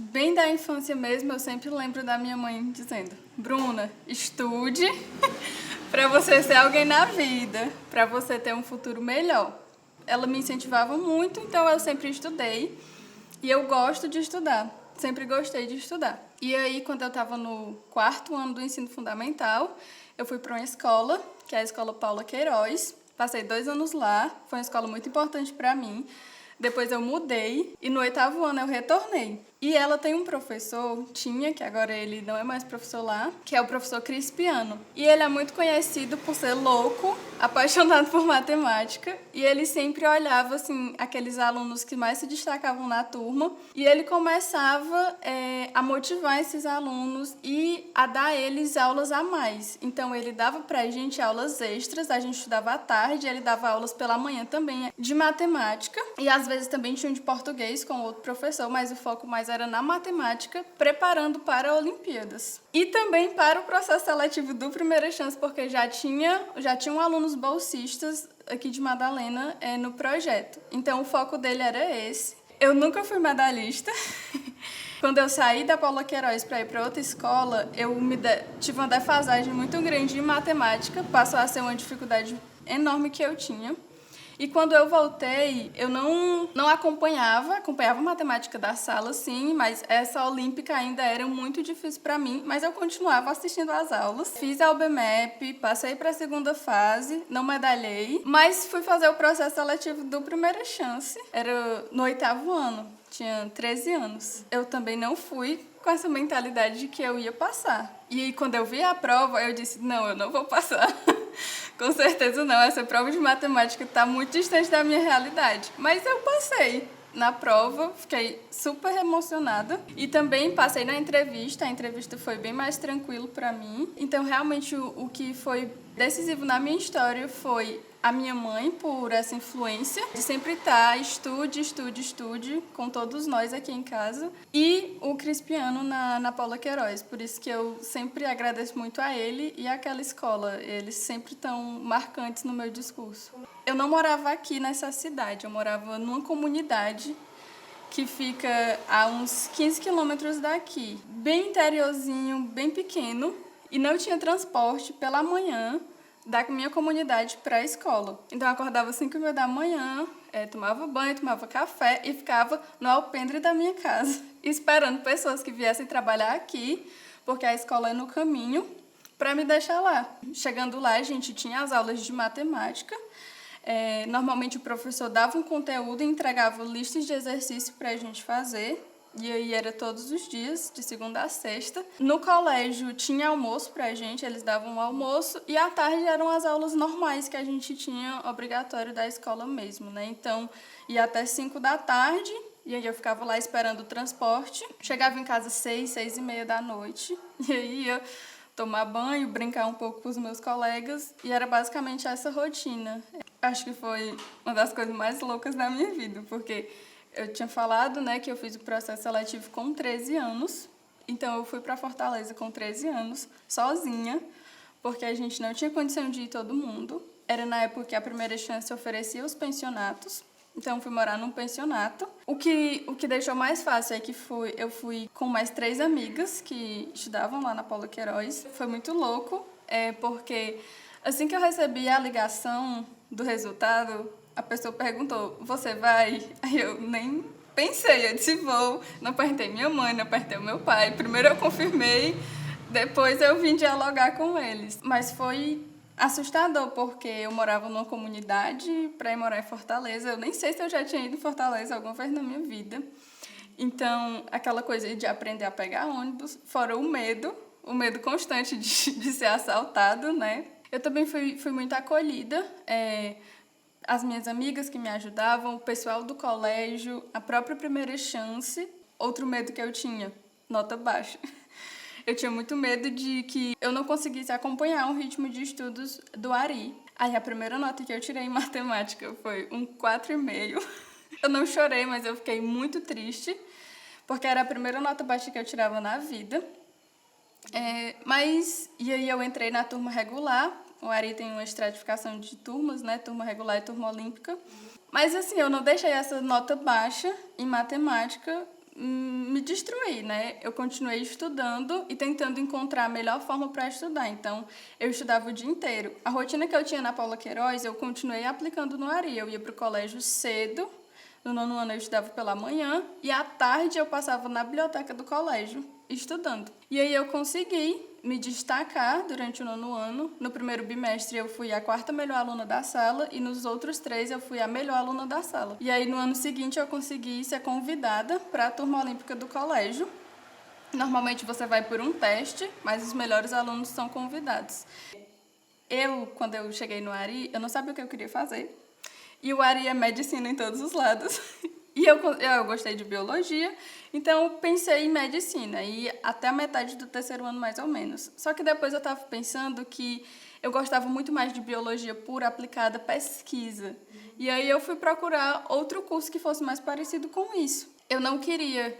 Bem da infância mesmo, eu sempre lembro da minha mãe dizendo: Bruna, estude para você ser alguém na vida, para você ter um futuro melhor. Ela me incentivava muito, então eu sempre estudei e eu gosto de estudar, sempre gostei de estudar. E aí, quando eu estava no 4º ano do ensino fundamental, eu fui para uma escola, que é a Escola Paula Queiroz. Passei 2 anos lá, foi uma escola muito importante para mim. Depois eu mudei e no 8º ano eu retornei. E ela tem um professor, que agora ele não é mais professor lá, que é o professor Crispiano. E ele é muito conhecido por ser louco, apaixonado por matemática. E ele sempre olhava, assim, aqueles alunos que mais se destacavam na turma. E ele começava a motivar esses alunos e a dar a eles aulas a mais. Então ele dava pra gente aulas extras, a gente estudava à tarde, ele dava aulas pela manhã também de matemática. E às vezes também tinha um de português com outro professor, mas o foco mais era na matemática, preparando para Olimpíadas. E também para o processo seletivo do Primeira Chance, porque já tinham alunos bolsistas aqui de Madalena no projeto. Então o foco dele era esse. Eu nunca fui medalhista. Quando eu saí da Paula Queiroz para ir para outra escola, eu tive uma defasagem muito grande em matemática, passou a ser uma dificuldade enorme que eu tinha. E quando eu voltei, eu não acompanhava a matemática da sala, sim, mas essa olímpica ainda era muito difícil para mim, mas eu continuava assistindo às aulas. Fiz a UBMEP, passei para a 2ª fase, não medalhei, mas fui fazer o processo seletivo do Primeira Chance. Era no 8º ano, tinha 13 anos. Eu também não fui com essa mentalidade de que eu ia passar. E aí, quando eu vi a prova, eu disse, não, eu não vou passar. Com certeza não, essa prova de matemática está muito distante da minha realidade. Mas eu passei na prova, fiquei super emocionada. E também passei na entrevista, a entrevista foi bem mais tranquilo para mim. Então, realmente, o que foi decisivo na minha história foi a minha mãe, por essa influência de sempre estar estude com todos nós aqui em casa, e o Crispiano na Paula Queiroz. Por isso que eu sempre agradeço muito a ele e àquela escola. Eles sempre estão marcantes no meu discurso. Eu não morava aqui nessa cidade, eu morava numa comunidade que fica a uns 15 quilômetros daqui, bem interiorzinho, bem pequeno, e não tinha transporte pela manhã da minha comunidade para a escola. Então eu acordava às 5h30 da manhã, tomava banho, tomava café e ficava no alpendre da minha casa, esperando pessoas que viessem trabalhar aqui, porque a escola é no caminho, para me deixar lá. Chegando lá, a gente tinha as aulas de matemática. Normalmente o professor dava um conteúdo e entregava listas de exercício para a gente fazer. E aí era todos os dias, de segunda a sexta. No colégio tinha almoço pra gente, eles davam almoço. E à tarde eram as aulas normais que a gente tinha obrigatório da escola mesmo, né? Então, ia até 5 da tarde, e aí eu ficava lá esperando o transporte. Chegava em casa 6h30 da noite. E aí ia tomar banho, brincar um pouco com os meus colegas. E era basicamente essa rotina. Acho que foi uma das coisas mais loucas da minha vida, porque eu tinha falado, né, que eu fiz o processo seletivo com 13 anos. Então, eu fui para Fortaleza com 13 anos, sozinha, porque a gente não tinha condição de ir todo mundo. Era na época que a Primeira Chance oferecia os pensionatos. Então, eu fui morar num pensionato. O que deixou mais fácil é que eu fui com mais 3 amigas que estudavam lá na Paula Queiroz. Foi muito louco, porque assim que eu recebi a ligação do resultado, a pessoa perguntou, você vai? Aí eu nem pensei, eu disse vou. Não perguntei minha mãe, não perguntei o meu pai. Primeiro eu confirmei, depois eu vim dialogar com eles. Mas foi assustador, porque eu morava numa comunidade para ir morar em Fortaleza. Eu nem sei se eu já tinha ido em Fortaleza alguma vez na minha vida. Então, aquela coisa de aprender a pegar ônibus, fora o medo constante de ser assaltado, né? Eu também fui muito acolhida. As minhas amigas que me ajudavam, o pessoal do colégio, a própria Primeira Chance. Outro medo que eu tinha, nota baixa. Eu tinha muito medo de que eu não conseguisse acompanhar o ritmo de estudos do Ari. Aí a primeira nota que eu tirei em matemática foi um 4,5. Eu não chorei, mas eu fiquei muito triste, porque era a primeira nota baixa que eu tirava na vida. E aí eu entrei na turma regular. O Ari tem uma estratificação de turmas, né? Turma regular e turma olímpica. Mas assim, eu não deixei essa nota baixa em matemática me me destruí, né? Eu continuei estudando e tentando encontrar a melhor forma para estudar. Então, eu estudava o dia inteiro. A rotina que eu tinha na Paula Queiroz, eu continuei aplicando no Ari. Eu ia para o colégio cedo, no 9º ano eu estudava pela manhã, e à tarde eu passava na biblioteca do colégio, estudando. E aí eu consegui me destacar durante o 9º ano. No primeiro bimestre eu fui a 4ª melhor aluna da sala e nos outros 3 eu fui a melhor aluna da sala. E aí no ano seguinte eu consegui ser convidada para a turma olímpica do colégio. Normalmente você vai por um teste, mas os melhores alunos são convidados. Quando eu cheguei no Ari, eu não sabia o que eu queria fazer. E o Ari é medicina em todos os lados. E eu gostei de biologia, então eu pensei em medicina, e até a metade do 3º ano mais ou menos. Só que depois eu estava pensando que eu gostava muito mais de biologia pura aplicada à pesquisa. E aí eu fui procurar outro curso que fosse mais parecido com isso. Eu não queria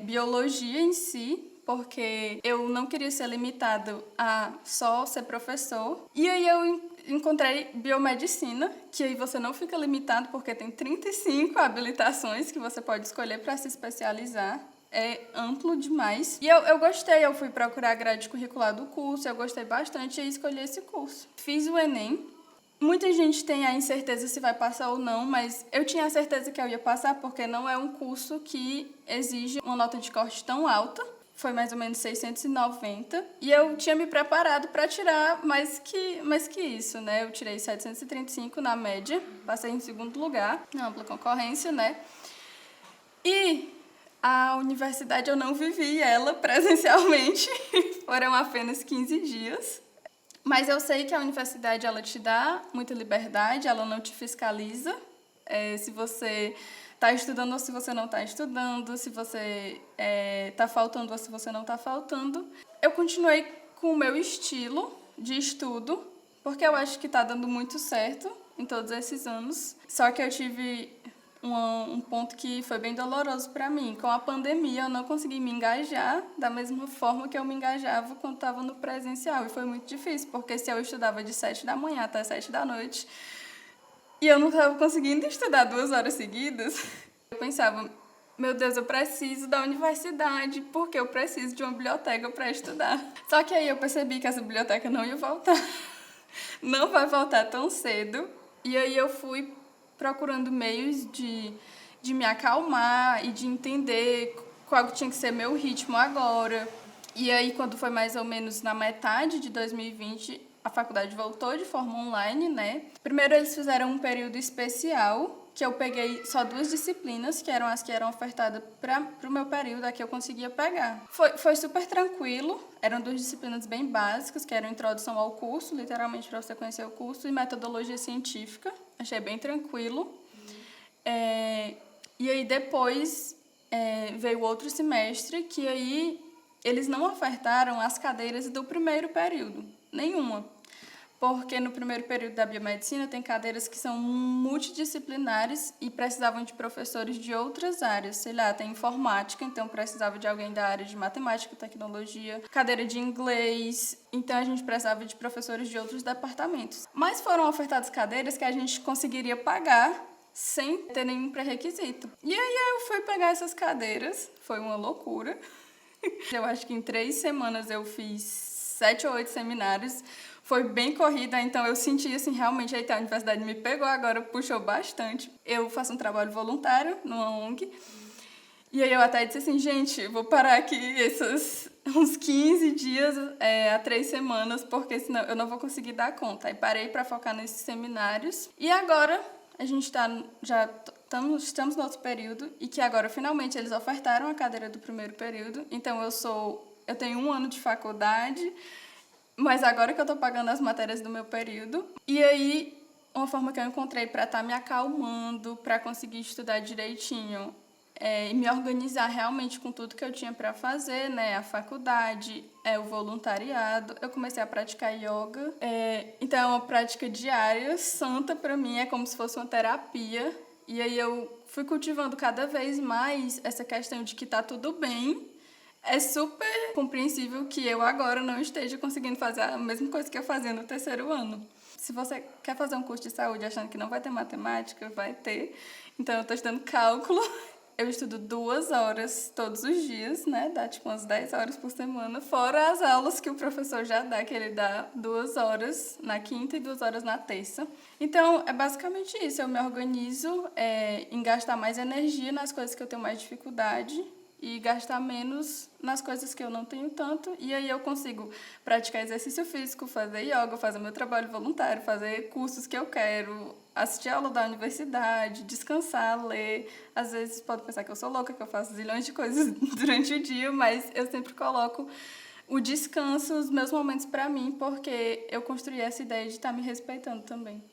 biologia em si, porque eu não queria ser limitado a só ser professor. E aí eu encontrei biomedicina, que aí você não fica limitado, porque tem 35 habilitações que você pode escolher para se especializar. É amplo demais. E eu gostei, eu fui procurar a grade curricular do curso, eu gostei bastante e escolhi esse curso. Fiz o Enem. Muita gente tem a incerteza se vai passar ou não, mas eu tinha a certeza que eu ia passar, porque não é um curso que exige uma nota de corte tão alta. Foi mais ou menos 690, e eu tinha me preparado para tirar mais que isso, né? Eu tirei 735 na média, passei em 2º lugar, na ampla concorrência, né? E a universidade eu não vivi ela presencialmente, foram apenas 15 dias. Mas eu sei que a universidade ela te dá muita liberdade, ela não te fiscaliza. Se você está estudando ou se você não está estudando, se você está faltando ou se você não está faltando. Eu continuei com o meu estilo de estudo, porque eu acho que está dando muito certo em todos esses anos. Só que eu tive um ponto que foi bem doloroso para mim. Com a pandemia, eu não consegui me engajar da mesma forma que eu me engajava quando estava no presencial. E foi muito difícil, porque se eu estudava de 7 da manhã até 7 da noite, e eu não estava conseguindo estudar 2 horas seguidas, eu pensava, meu Deus, eu preciso da universidade, porque eu preciso de uma biblioteca para estudar. Só que aí eu percebi que essa biblioteca não ia voltar. Não vai voltar tão cedo. E aí eu fui procurando meios de me acalmar e de entender qual tinha que ser meu ritmo agora. E aí, quando foi mais ou menos na metade de 2020, a faculdade voltou de forma online, né? Primeiro eles fizeram um período especial, que eu peguei só 2 disciplinas, que eram as que eram ofertadas para o meu período, a que eu conseguia pegar. Foi super tranquilo, eram 2 disciplinas bem básicas, que eram introdução ao curso, literalmente para você conhecer o curso, e metodologia científica, achei bem tranquilo. E aí depois veio outro semestre, que aí eles não ofertaram as cadeiras do primeiro período, nenhuma. Porque no primeiro período da biomedicina tem cadeiras que são multidisciplinares e precisavam de professores de outras áreas. Sei lá, tem informática, então precisava de alguém da área de matemática e tecnologia, cadeira de inglês, então a gente precisava de professores de outros departamentos. Mas foram ofertadas cadeiras que a gente conseguiria pagar sem ter nenhum pré-requisito. E aí eu fui pegar essas cadeiras, foi uma loucura. Eu acho que em 3 semanas eu fiz 7 ou 8 seminários. Foi bem corrida, então eu senti assim, realmente a universidade me pegou agora, puxou bastante. Eu faço um trabalho voluntário numa ONG. E aí eu até disse assim, gente, vou parar aqui uns 15 dias a 3 semanas, porque senão eu não vou conseguir dar conta. Aí parei para focar nesses seminários. E agora a gente estamos no outro período, e que agora finalmente eles ofertaram a cadeira do primeiro período. Então eu tenho 1 ano de faculdade, mas agora que eu estou pagando as matérias do meu período. E aí, uma forma que eu encontrei para estar me acalmando, para conseguir estudar direitinho e me organizar realmente com tudo que eu tinha para fazer, né? A faculdade, o voluntariado. Eu comecei a praticar yoga. Então, é uma prática diária, santa para mim, é como se fosse uma terapia. E aí eu fui cultivando cada vez mais essa questão de que tá tudo bem. É super compreensível que eu agora não esteja conseguindo fazer a mesma coisa que eu fazia no 3º ano. Se você quer fazer um curso de saúde achando que não vai ter matemática, vai ter. Então, eu estou estudando cálculo eu estudo 2 horas todos os dias, né? Dá tipo umas 10 horas por semana, fora as aulas que o professor já dá, que ele dá 2 horas na quinta e 2 horas na terça. Então, é basicamente isso. Eu me organizo em gastar mais energia nas coisas que eu tenho mais dificuldade e gastar menos nas coisas que eu não tenho tanto. E aí eu consigo praticar exercício físico, fazer yoga, fazer meu trabalho voluntário, fazer cursos que eu quero, assistir aula da universidade, descansar, ler. Às vezes pode pensar que eu sou louca, que eu faço zilhões de coisas durante o dia, mas eu sempre coloco o descanso, os meus momentos para mim, porque eu construí essa ideia de estar me respeitando também.